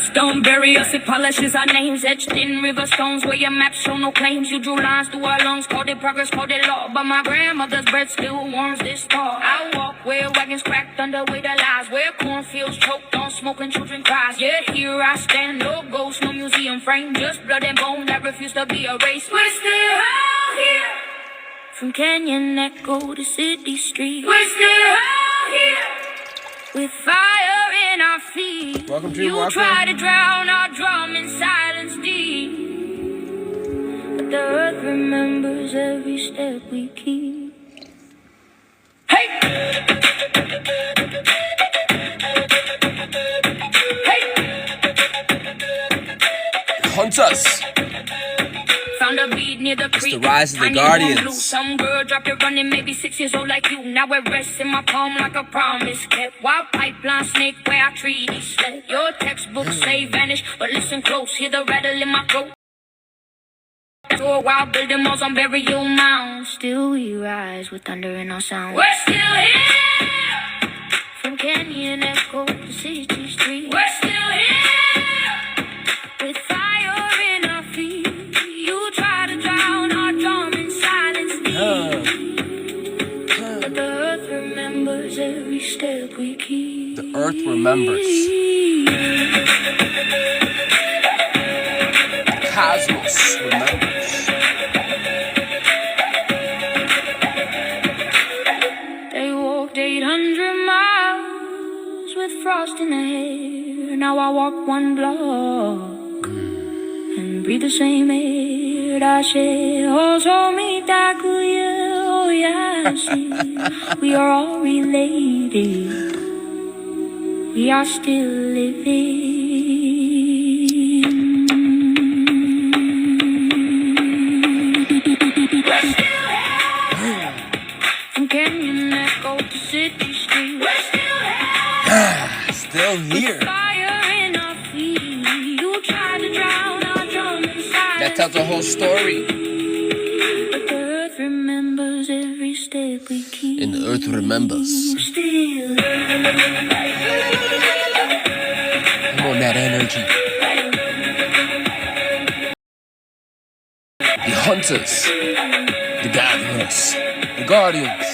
Dust don't bury us, it polishes our names. Etched in river stones where your maps show no claims. You drew lines through our lungs, called it progress, called it law. But my grandmother's breath still warms this tall. I walk where wagons cracked under weight of lies, where cornfields choked on smoke and children cries. Yeah, here I stand, no ghost, no museum frame, just blood and bone that refuse to be erased. We're still out here, from canyon echo to city street. We're still out here, with fire in our feet. Welcome to You try to drown our drum in silence deep, but the earth remembers every step we keep. Hey! Hey! Hunt us. Found a bead near the creek. It's the rise of the Guardians. Some girl dropped it running, maybe 6 years old like you. Now it rests in my palm like a promise kept. Wild pipeline snake where our treaties slept. Your textbooks say vanish, but listen close, hear the rattle in my throat. To a wild building walls on burial mounds. Still we rise with thunder in our sound. We're still here, from canyon echo to city street. We're still here, with fire in our feet. You try to drown our drum in silence deep, but the earth remembers every step we keep. The earth remembers. The cosmos remembers. They walked 800 miles with frost in their hair. Now I walk one block and breathe the same air I share. Also me takuya, oh yeah, I see. We are all related. We are still living. From canyon echo to city street. We're still here. Still here. Fire in our feet. You try to drown our drum inside. That tells the whole story. But the earth remembers every step we keep. And the earth remembers. Still. Come on, that energy. The hunters. The gatherers. The guardians.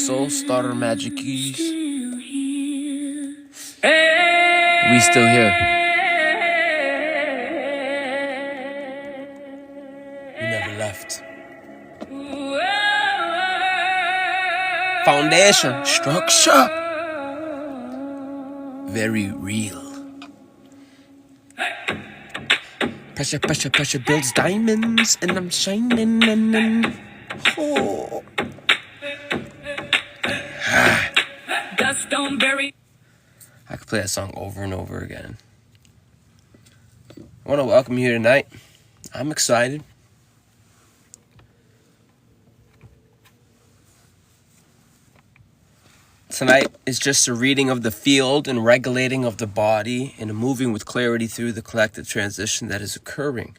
Soul starter magic keys. We still here. We never left. Foundation, structure, very real. Pressure, pressure, pressure builds diamonds, and I'm shining, and oh. Dust don't bury. I could play that song over and over again. I want to welcome you here tonight. I'm excited. Tonight is just a reading of the field and regulating of the body and moving with clarity through the collective transition that is occurring.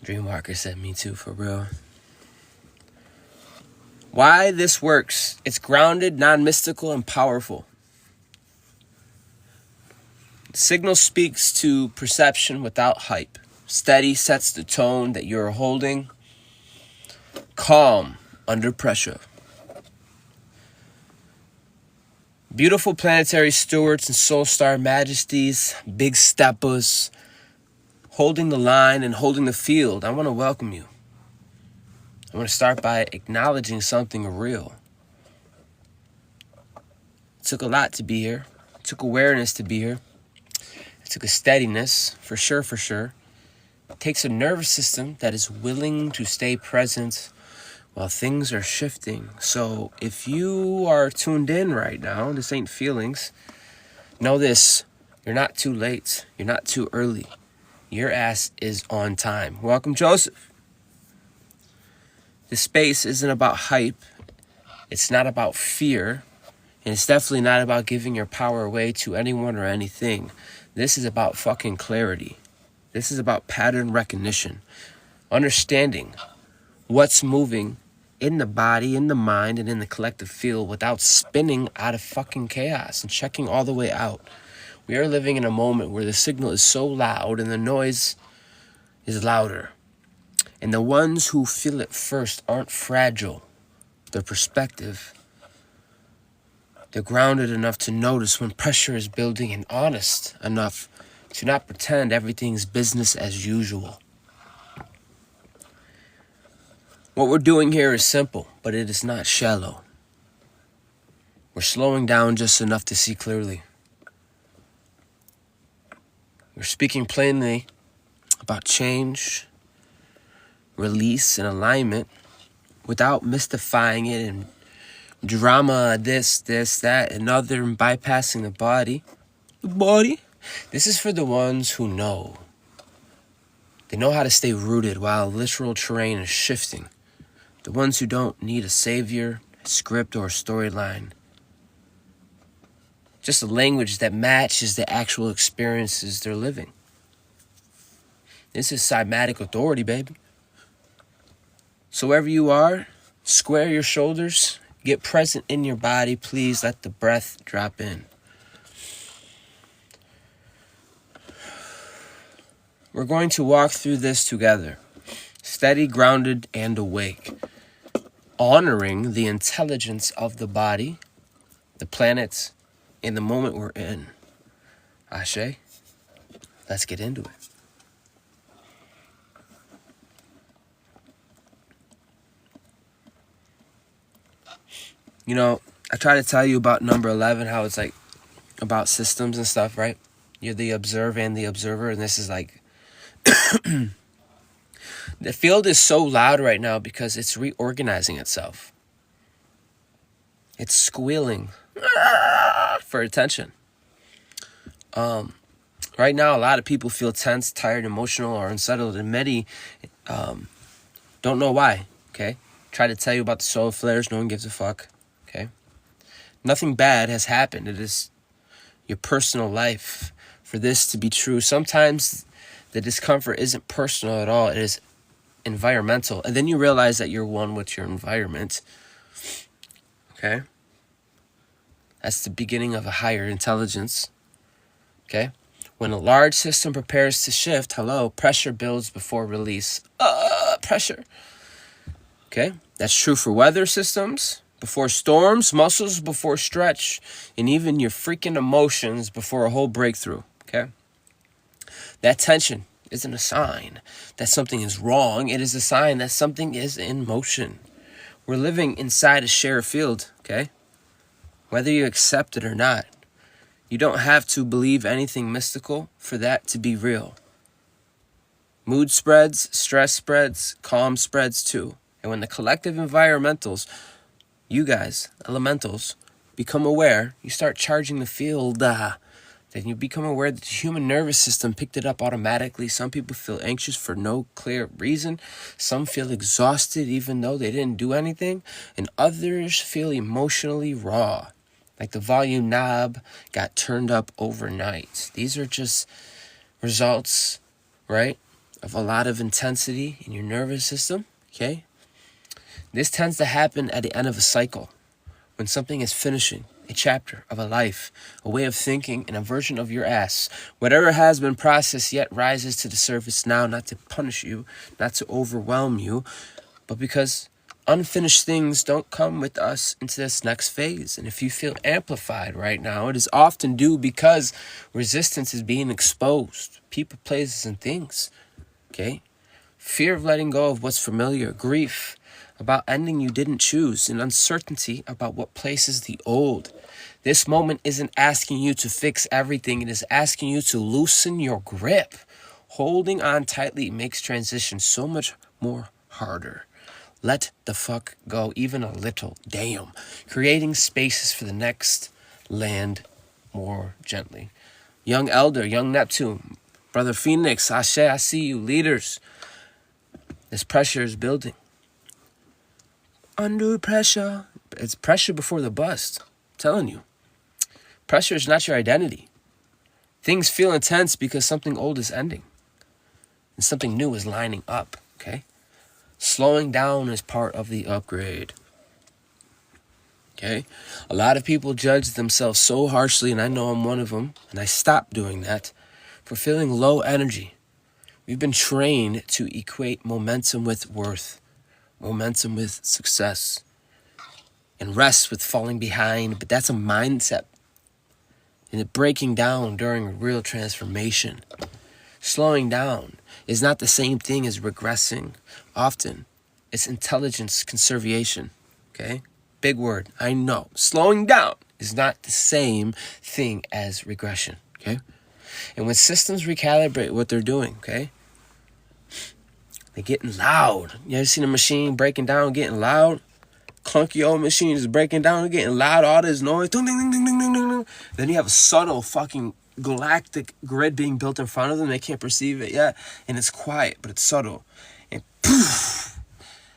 Dreamwalker said me too, for real. Why this works? It's grounded, non-mystical, and powerful. Signal speaks to perception without hype. Steady sets the tone that you're holding. Calm under pressure. Beautiful planetary stewards and soul star majesties, big steppers, holding the line and holding the field. I want to welcome you. I want to start by acknowledging something real. It took a lot to be here. It took awareness to be here. It took a steadiness, for sure, for sure. It takes a nervous system that is willing to stay present while things are shifting. So if you are tuned in right now, this ain't feelings, know this: you're not too late. You're not too early. Your ass is on time. Welcome, Joseph. This space isn't about hype. It's not about fear. And it's definitely not about giving your power away to anyone or anything. This is about fucking clarity. This is about pattern recognition. Understanding what's moving in the body, in the mind, and in the collective field without spinning out of fucking chaos and checking all the way out. We are living in a moment where the signal is so loud and the noise is louder. And the ones who feel it first aren't fragile. Their perspective, they're grounded enough to notice when pressure is building and honest enough to not pretend everything's business as usual. What we're doing here is simple, but it is not shallow. We're slowing down just enough to see clearly. We're speaking plainly about change, release, and alignment without mystifying it and drama, this, that, and other, and bypassing the body. The body? This is for the ones who know. They know how to stay rooted while literal terrain is shifting. The ones who don't need a savior, a script, or a storyline. Just a language that matches the actual experiences they're living. This is cymatic authority, baby. So wherever you are, square your shoulders, get present in your body. Please let the breath drop in. We're going to walk through this together, steady, grounded, and awake, honoring the intelligence of the body, the planets, and the moment we're in. Ashe, let's get into it. You know, I try to tell you about number 11, how it's like about systems and stuff, right? You're the observer and the observer, and this is like the field is so loud right now because it's reorganizing itself. It's squealing for attention. Right now, a lot of people feel tense, tired, emotional, or unsettled, and many don't know why, okay? Try to tell you about the solar flares, no one gives a fuck, okay? Nothing bad has happened. It is your personal life. For this to be true, sometimes the discomfort isn't personal at all. It is environmental. And then you realize that you're one with your environment. Okay? That's the beginning of a higher intelligence. Okay? When a large system prepares to shift, pressure builds before release. Pressure. Okay? That's true for weather systems, before storms, muscles before stretch, and even your freaking emotions before a whole breakthrough. Okay? That tension isn't a sign that something is wrong. It is a sign that something is in motion. We're living inside a shared field, okay? Whether you accept it or not. You don't have to believe anything mystical for that to be real. Mood spreads, stress spreads, calm spreads too. And when the collective environmentals, you guys, elementals, become aware, you start charging the field. Then you become aware that the human nervous system picked it up automatically. Some people feel anxious for no clear reason. Some feel exhausted even though they didn't do anything. And others feel emotionally raw, like the volume knob got turned up overnight. These are just results, right, of a lot of intensity in your nervous system, okay? This tends to happen at the end of a cycle, when something is finishing. A chapter of a life, a way of thinking, and a version of your ass. Whatever has been processed yet rises to the surface now, not to punish you, not to overwhelm you, but because unfinished things don't come with us into this next phase. And if you feel amplified right now, it is often due because resistance is being exposed. People, places, and things. Okay? Fear of letting go of what's familiar, grief about ending you didn't choose, and uncertainty about what places the old. This moment isn't asking you to fix everything. It is asking you to loosen your grip. Holding on tightly makes transition so much more harder. Let the fuck go, even a little. Damn. Creating spaces for the next land more gently. Young Elder, Young Neptune, Brother Phoenix, Ashe, I see you, leaders. This pressure is building. Under pressure. It's pressure before the bust. I'm telling you. Pressure is not your identity. Things feel intense because something old is ending. And something new is lining up, okay? Slowing down is part of the upgrade. Okay? A lot of people judge themselves so harshly, and I know I'm one of them, and I stopped doing that, for feeling low energy. We've been trained to equate momentum with worth, momentum with success, and rest with falling behind, but that's a mindset. And it breaking down during a real transformation. Slowing down is not the same thing as regressing. Often, it's intelligence conservation. Okay? Big word, I know. Slowing down is not the same thing as regression. Okay? And when systems recalibrate what they're doing, okay? They're getting loud. You ever seen a machine breaking down, getting loud? Clunky old machine is breaking down, getting loud, all this noise. Ding, ding, ding, ding, ding, ding, ding. Then you have a subtle fucking galactic grid being built in front of them. They can't perceive it yet. And it's quiet, but it's subtle. And poof,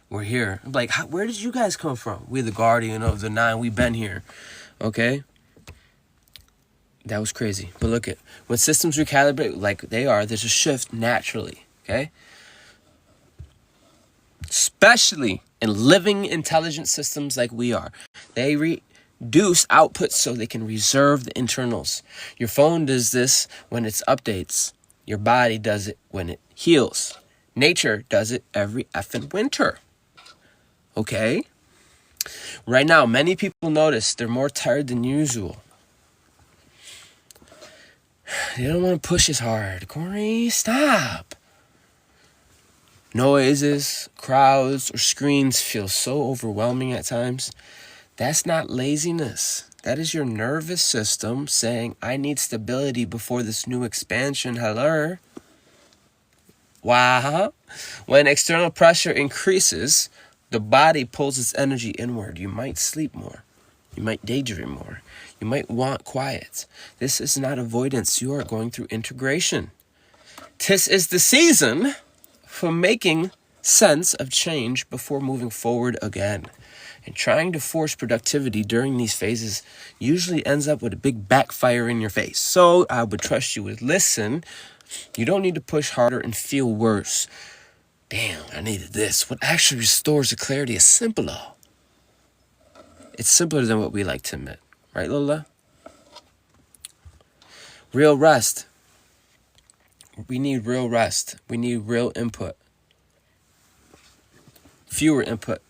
we're here. I'm like, where did you guys come from? We're the guardian of the 9. We've been here. Okay? That was crazy. But look at, when systems recalibrate like they are, there's a shift naturally. Okay? Especially in living intelligent systems like we are. They reduce output so they can reserve the internals. Your phone does this when it updates. Your body does it when it heals. Nature does it every effing winter. Okay? Right now, many people notice they're more tired than usual. They don't want to push as hard. Corey, stop. Noises, crowds, or screens feel so overwhelming at times. That's not laziness. That is your nervous system saying, I need stability before this new expansion. Hello? Wow. When external pressure increases, the body pulls its energy inward. You might sleep more. You might daydream more. You might want quiet. This is not avoidance. You are going through integration. This is the season for making sense of change before moving forward again. And trying to force productivity during these phases usually ends up with a big backfire in your face. So I would trust you would listen. You don't need to push harder and feel worse. Damn, I needed this. What actually restores the clarity is simpler. It's simpler than what we like to admit. Right, Lola? Real rest. We need real rest. We need real input. Fewer input.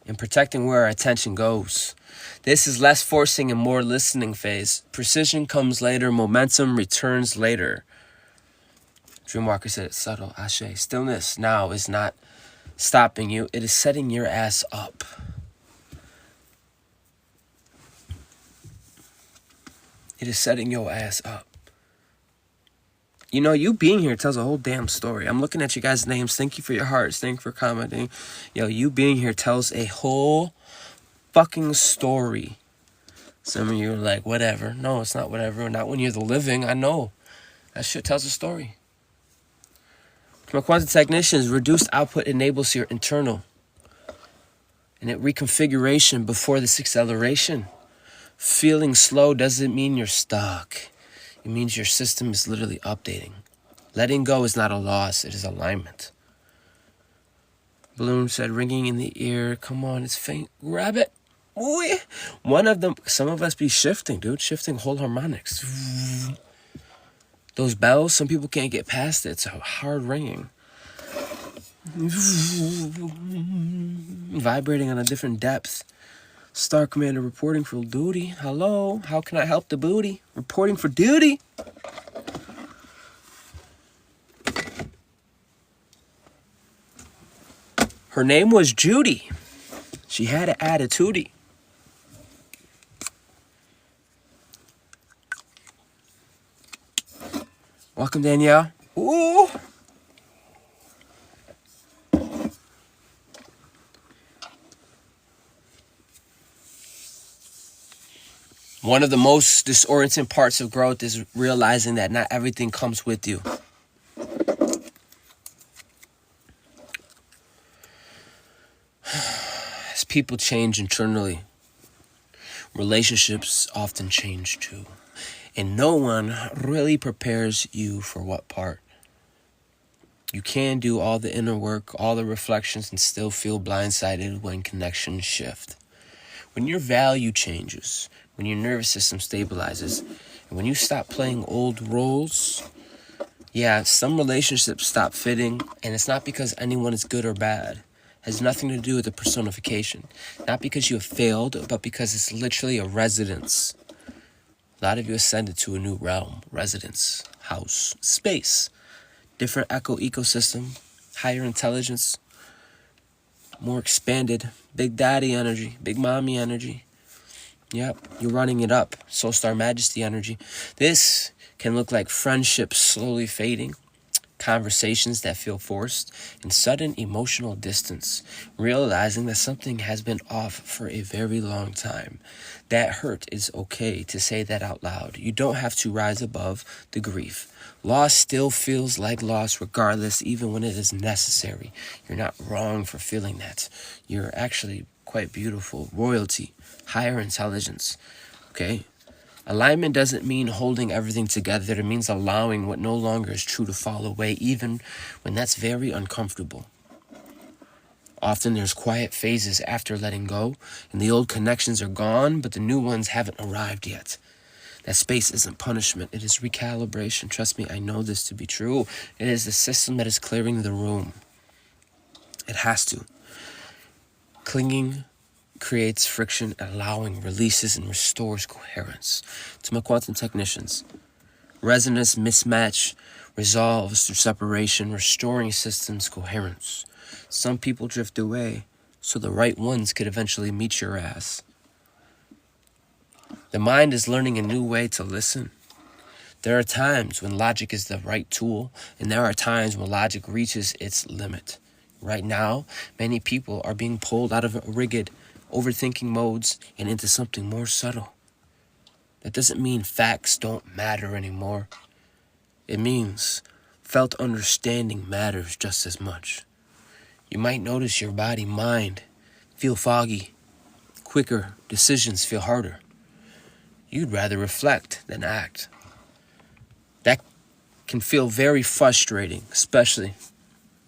And protecting where our attention goes. This is less forcing and more listening phase. Precision comes later. Momentum returns later. Dream Walker said it's subtle. Ashe. Stillness now is not stopping you. It is setting your ass up. It is setting your ass up. You know, you being here tells a whole damn story. I'm looking at you guys' names. Thank you for your hearts. Thank you for commenting. Yo, you being here tells a whole fucking story. Some of you are like, whatever. No, it's not whatever. Not when you're the living. I know. That shit tells a story. To my quantum technicians, reduced output enables your internal. And it reconfiguration before this acceleration. Feeling slow doesn't mean you're stuck. It means your system is literally updating. Letting go is not a loss, it is alignment. Bloom said, ringing in the ear. Come on, it's faint. Grab it. Ooh. One of them, some of us be shifting, dude. Shifting whole harmonics. Those bells, some people can't get past it. It's a hard ringing. Vibrating on a different depth. Star Commander reporting for duty. Hello, how can I help the booty? Reporting for duty. Her name was Judy. She had an attitude. Welcome, Danielle. Ooh. One of the most disorienting parts of growth is realizing that not everything comes with you. As people change internally, relationships often change too. And no one really prepares you for what part. You can do all the inner work, all the reflections, and still feel blindsided when connections shift. When your value changes, when your nervous system stabilizes, and when you stop playing old roles, yeah, some relationships stop fitting, and it's not because anyone is good or bad. It has nothing to do with the personification. Not because you have failed, but because it's literally a residence. A lot of you ascended to a new realm, residence, house, space, different ecosystem, higher intelligence, more expanded, big daddy energy, big mommy energy. Yep, you're running it up. Soul Star Majesty energy. This can look like friendships slowly fading, conversations that feel forced, and sudden emotional distance, realizing that something has been off for a very long time. That hurt is okay to say that out loud. You don't have to rise above the grief. Loss still feels like loss regardless, even when it is necessary. You're not wrong for feeling that. You're actually quite beautiful. Royalty, higher intelligence, okay? Alignment doesn't mean holding everything together. It means allowing what no longer is true to fall away, even when that's very uncomfortable. Often there's quiet phases after letting go, and the old connections are gone, but the new ones haven't arrived yet. That space isn't punishment. It is recalibration. Trust me, I know this to be true. It is the system that is clearing the room. It has to. Clinging creates friction, allowing releases and restores coherence. To my quantum technicians, resonance mismatch resolves through separation, restoring systems coherence. Some people drift away, so the right ones could eventually meet your ass. The mind is learning a new way to listen. There are times when logic is the right tool, and there are times when logic reaches its limit. Right now, many people are being pulled out of rigid, overthinking modes and into something more subtle. That doesn't mean facts don't matter anymore. It means felt understanding matters just as much. You might notice your body, mind feel foggy, quicker, decisions feel harder. You'd rather reflect than act. That can feel very frustrating, especially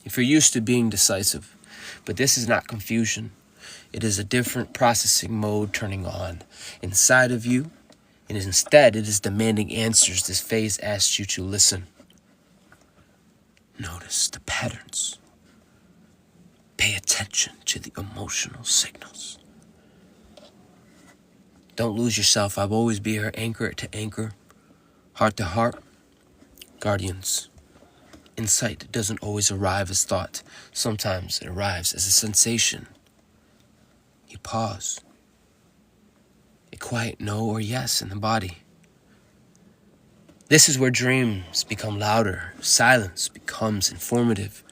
if you're used to being decisive. But this is not confusion. It is a different processing mode turning on inside of you, and instead it is demanding answers. This phase asks you to listen. Notice the patterns. Pay attention to the emotional signals. Don't lose yourself. I'll always be here, anchor to anchor, heart to heart. Guardians, insight doesn't always arrive as thought. Sometimes it arrives as a sensation. You pause. A quiet no or yes in the body. This is where dreams become louder. Silence becomes informative.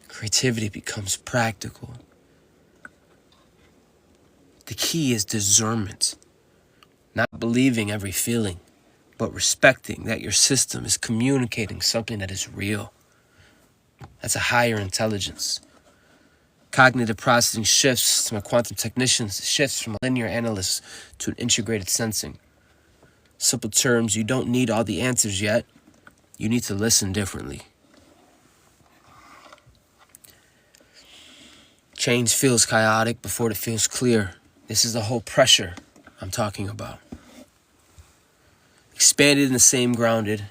Creativity becomes practical. The key is discernment. Not believing every feeling, but respecting that your system is communicating something that is real. That's a higher intelligence. Cognitive processing shifts to my quantum technicians, shifts from a linear analyst to an integrated sensing. Simple terms, you don't need all the answers yet. You need to listen differently. Change feels chaotic before it feels clear. This is the whole pressure I'm talking about. Expanded in the same grounded,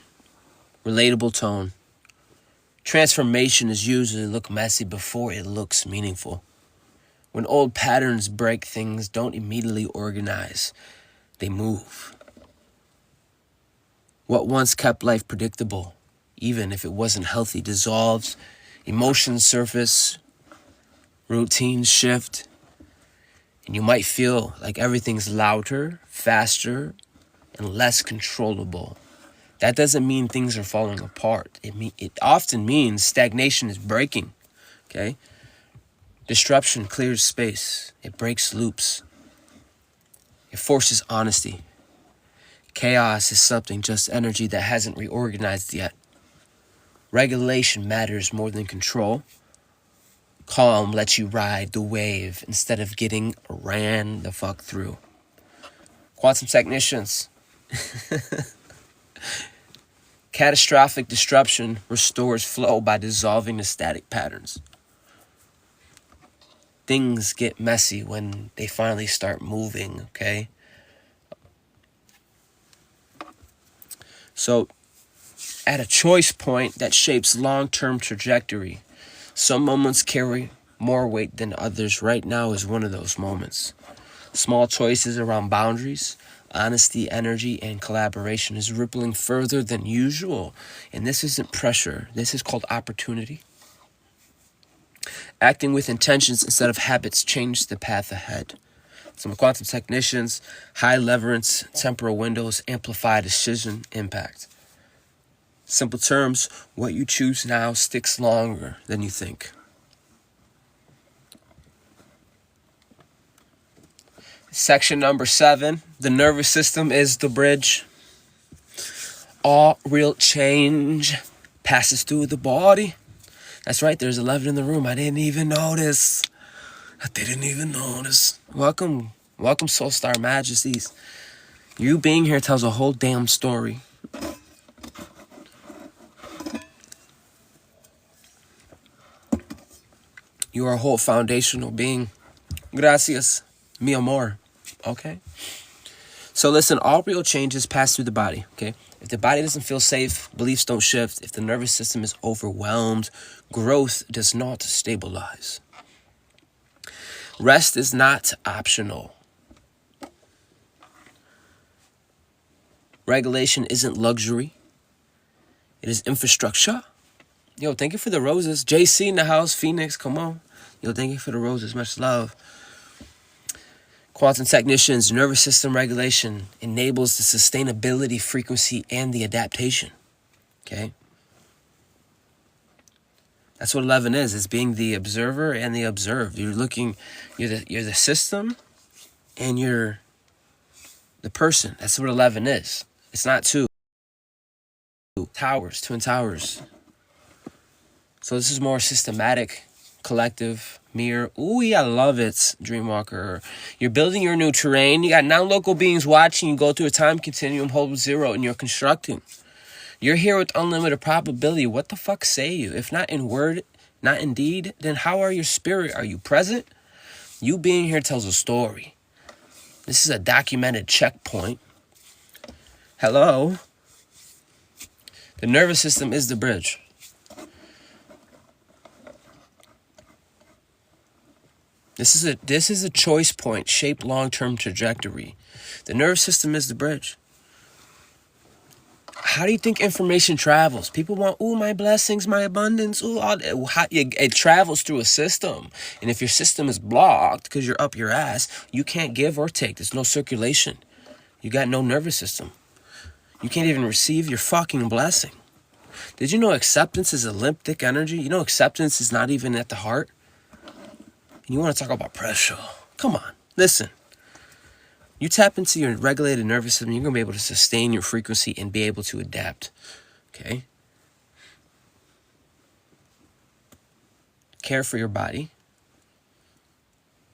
relatable tone. Transformation is usually look messy before it looks meaningful. When old patterns break, things don't immediately organize. They move. What once kept life predictable, even if it wasn't healthy, dissolves. Emotions surface. Routines shift. And you might feel like everything's louder, faster, and less controllable. That doesn't mean things are falling apart. It often means stagnation is breaking, okay? Disruption clears space. It breaks loops. It forces honesty. Chaos is something, just energy that hasn't reorganized yet. Regulation matters more than control. Calm lets you ride the wave instead of getting ran the fuck through. Quantum technicians. Catastrophic disruption restores flow by dissolving the static patterns. Things get messy when they finally start moving, okay? So, at a choice point that shapes long-term trajectory, some moments carry more weight than others. Right now is one of those moments. Small choices around boundaries, honesty, energy, and collaboration is rippling further than usual. And this isn't pressure. This is called opportunity. Acting with intentions instead of habits change the path ahead. Some quantum technicians, high leverance, temporal windows, amplify decision impact. Simple terms, what you choose now sticks longer than you think. Section number 7, the nervous system is the bridge. All real change passes through the body. That's right, there's 11 in the room. I didn't even notice. Welcome, Soul Star Majesties. You being here tells a whole damn story. You are a whole foundational being. Gracias, mi amor. Okay? So listen, all real changes pass through the body, okay? If the body doesn't feel safe, beliefs don't shift. If the nervous system is overwhelmed, growth does not stabilize. Rest is not optional. Regulation isn't luxury. It is infrastructure. Yo, thank you for the roses. JC in the house. Phoenix, come on. Yo, thank you for the roses. Much love. Quantum technicians, nervous system regulation enables the sustainability, frequency, and the adaptation. Okay? That's what 11 is. It's being the observer and the observed. You're the system and you're the person. That's what 11 is. It's not two towers, twin towers. So this is more systematic, collective, mirror. Ooh, yeah, I love it, Dreamwalker. You're building your new terrain. You got non-local beings watching you go through a time continuum, hold 0, and you're constructing. You're here with unlimited probability. What the fuck say you? If not in word, not in deed, then how are your spirit? Are you present? You being here tells a story. This is a documented checkpoint. Hello? The nervous system is the bridge. This is a choice point, shape long-term trajectory. The nervous system is the bridge. How do you think information travels? People want, ooh, my blessings, my abundance. Ooh, it travels through a system. And if your system is blocked because you're up your ass, you can't give or take. There's no circulation. You got no nervous system. You can't even receive your fucking blessing. Did you know acceptance is a limbic energy? You know acceptance is not even at the heart? And you want to talk about pressure. Come on, listen. You tap into your regulated nervous system, you're going to be able to sustain your frequency and be able to adapt. Okay? Care for your body.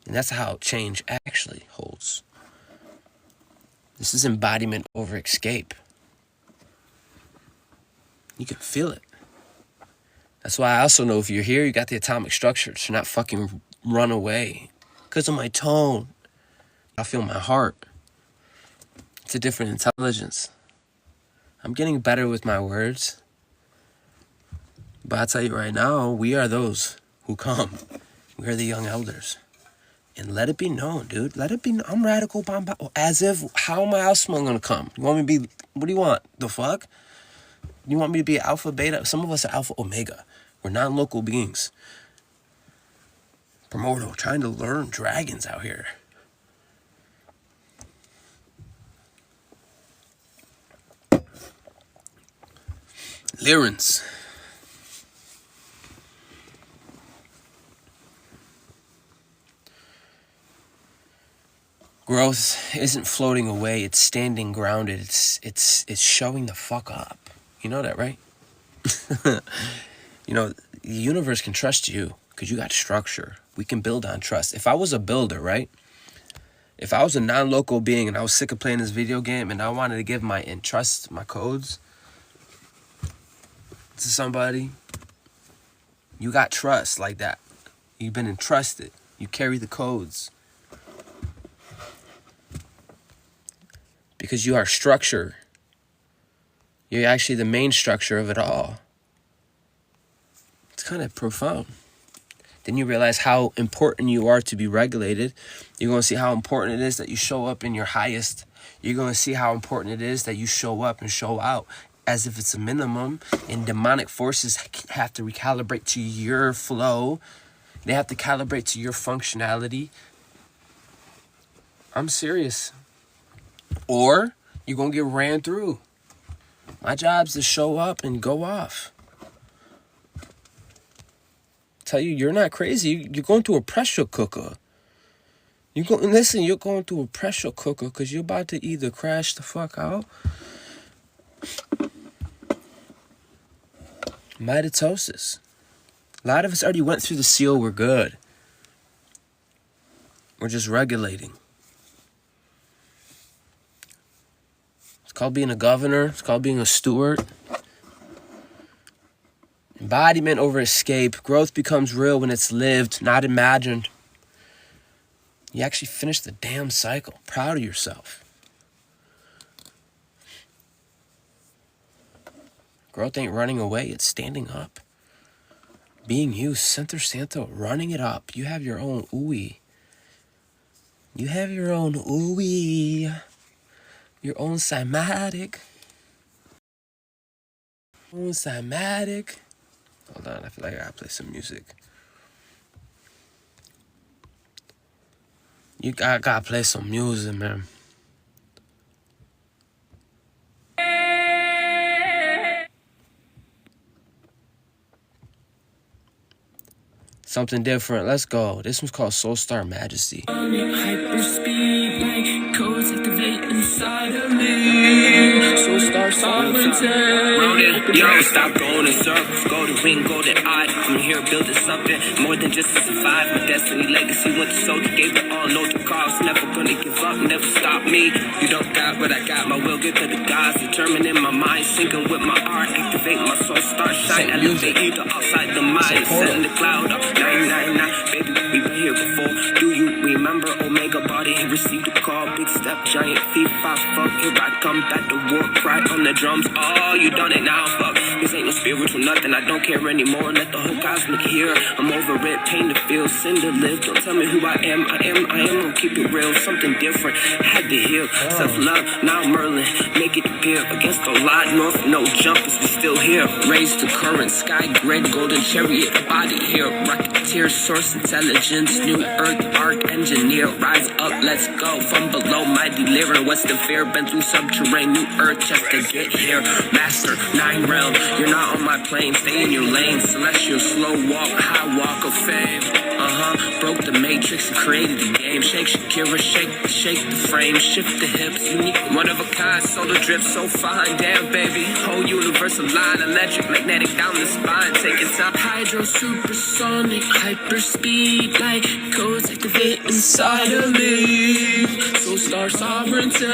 And that's how change actually holds. This is embodiment over escape. You can feel it. That's why I also know if you're here, you got the atomic structure to not fucking run away. Because of my tone. I feel my heart. It's a different intelligence. I'm getting better with my words. But I'll tell you right now, we are those who come. We are the young elders. And let it be known, dude. Let it be known. I'm radical. As if, how am I else going to come? You want me to be, what do you want? The fuck? You want me to be alpha, beta? Some of us are alpha, omega. We're non-local beings. Primordial, trying to learn dragons out here. Lyrans. Growth isn't floating away, it's standing grounded. It's showing the fuck up. You know that, right? You know, the universe can trust you because you got structure. We can build on trust. If I was a builder, right? If I was a non-local being and I was sick of playing this video game and I wanted to give my trust, my codes, to somebody, you got trust like that. You've been entrusted. You carry the codes. Because you are structure. You're actually the main structure of it all. It's kind of profound. Then you realize how important you are to be regulated. You're going to see how important it is that you show up in your highest. You're going to see how important it is that you show up and show out as if it's a minimum. And demonic forces have to recalibrate to your flow. They have to calibrate to your functionality. I'm serious. Or you're going to get ran through. My job's to show up and go off. Tell you, you're not crazy. You're going through a pressure cooker. You're going through a pressure cooker because you're about to either crash the fuck out. Mitosis. A lot of us already went through the seal. We're good. We're just regulating. It's called being a governor. It's called being a steward. Embodiment over escape. Growth becomes real when it's lived, not imagined. You actually finish the damn cycle. Proud of yourself. Growth ain't running away. It's standing up. Being you, center Santa, running it up. You have your own ooey. You have your own ooey. Your own cymatic. Own cymatic. Hold on, I feel like I gotta play some music. I gotta play some music, man. Something different. Let's go. This one's called Soul Star Majesty. Hyperspeed, like codes activate inside of me. Soul Star sovereignty. Yo, stop going in circles. Golden ring, golden eye. I'm here building something more than just to survive. My destiny, legacy, went to soldier, gave it all, no to cost. Never gonna give up, never stop me. You don't got what I got. My will get to the gods. Determining my mind, syncing with my art. Activate my soul, star shine. Elevate either outside the mind. Setting the cloud up. 999, baby, we've been here before. Do you remember Omega body? Received a call, big step, giant feet, 5 fuck. Here I come back to war cry on the drums. Oh, you done it now, fuck. This ain't no spiritual nothing, I don't care anymore. Let the whole cosmic hear. I'm over it, pain to feel, sin to live. Don't tell me who I am, gonna keep it real. Something different, had to heal. Self-love, now Merlin, make it appear. Against the lot, north, no jumpers, we still here. Raised to current, sky grid, golden chariot, body here. Rocketeer, source intelligence, new earth, arc engineer. Rise up, let's go. From below, mighty lyric, what's the fear? Been through subterranean, new earth just to get here. Master, 9 realm, you're not on my plane. Stay in your lane, celestial, slow walk, high walk of fame. Broke the matrix and created the game. Shake Shakira, shake the frame, shift the hips. Unique, one of a kind, solar drip, so fine. Damn, baby, whole universe line, electric, magnetic down the spine. Taking time, hydro, supersonic, hyperspeed, like codes activate inside of me. Soul star sovereignty.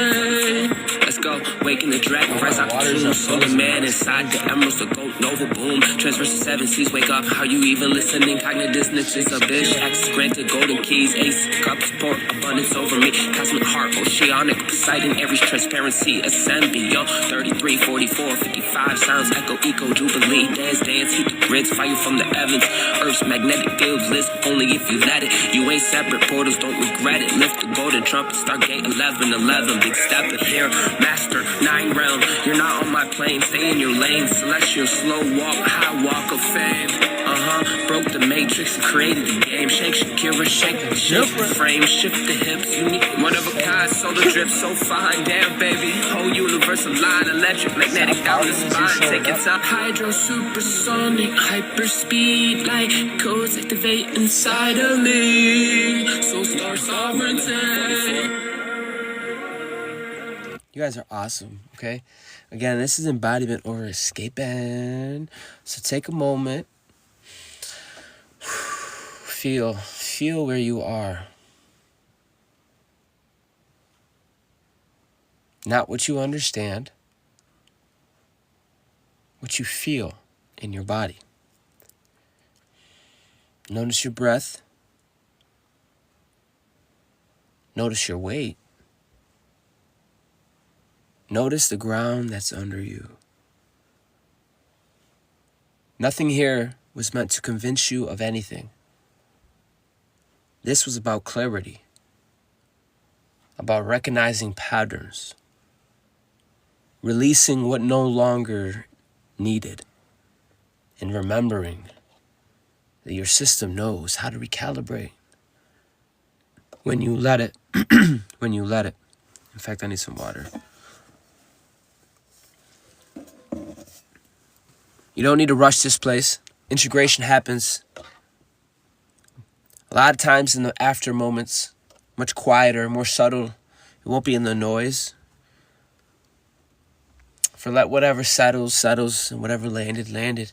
Let's go, waking the dragon, rise out the tomb. Solar man inside the emeralds, the gold nova boom. Transverse the 7 seas, wake up. How you even listening? Cognitive dissonance is a bitch. Access granted, golden keys, ace, cups, pour abundance over me. Cosmic heart, oceanic, Poseidon, Aries, transparency, ascend beyond. 33, 44, 55, sounds echo, eco, jubilee. Dance, heat the grids, fire from the heavens. Earth's magnetic fields list only if you let it. You ain't separate portals, don't regret it. Lift the golden trumpet, Stargate 1111. Big step in here, master, 9 realm. You're not on my plane, stay in your lane. Celestial, slow walk, high walk of fame. Broke the matrix and created the game. Shake Shakira, shake the frame, shift the hips. Unique, one of a kind, solar drip, so fine. Damn, baby, whole universe line, electric, magnetic down the spine. Taking time, hydro, supersonic, hyperspeed, like codes activate inside of me. Soul star sovereignty. You guys are awesome, okay? Again, this is embodiment over escaping. So take a moment. Feel where you are. Not what you understand. What you feel. in your body. Notice your breath. Notice your weight. Notice the ground that's under you. Nothing here was meant to convince you of anything. This was about clarity, about recognizing patterns, releasing what no longer needed, and remembering that your system knows how to recalibrate when you let it. When you let it. In fact, I need some water. You don't need to rush this place. Integration happens a lot of times in the after moments, much quieter, more subtle. It won't be in the noise. For let whatever settles, and whatever landed.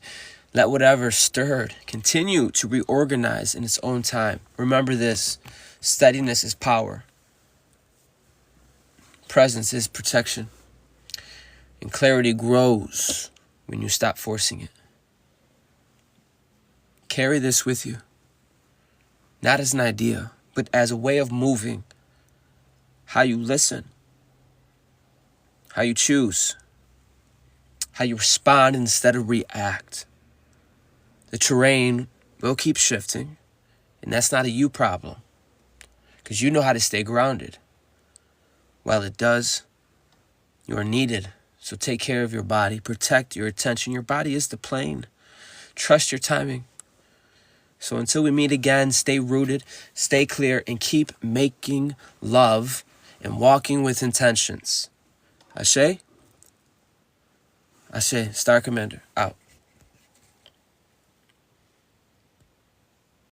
Let whatever stirred continue to reorganize in its own time. Remember this, steadiness is power. Presence is protection. And clarity grows when you stop forcing it. Carry this with you. Not as an idea, but as a way of moving. How you listen. How you choose. How you respond instead of react. The terrain will keep shifting, and that's not a you problem, because you know how to stay grounded. While it does, you are needed. So take care of your body. Protect your attention. Your body is the plane. Trust your timing. So until we meet again, stay rooted, stay clear, and keep making love and walking with intentions. Ashe? Ashe, Star Commander, out.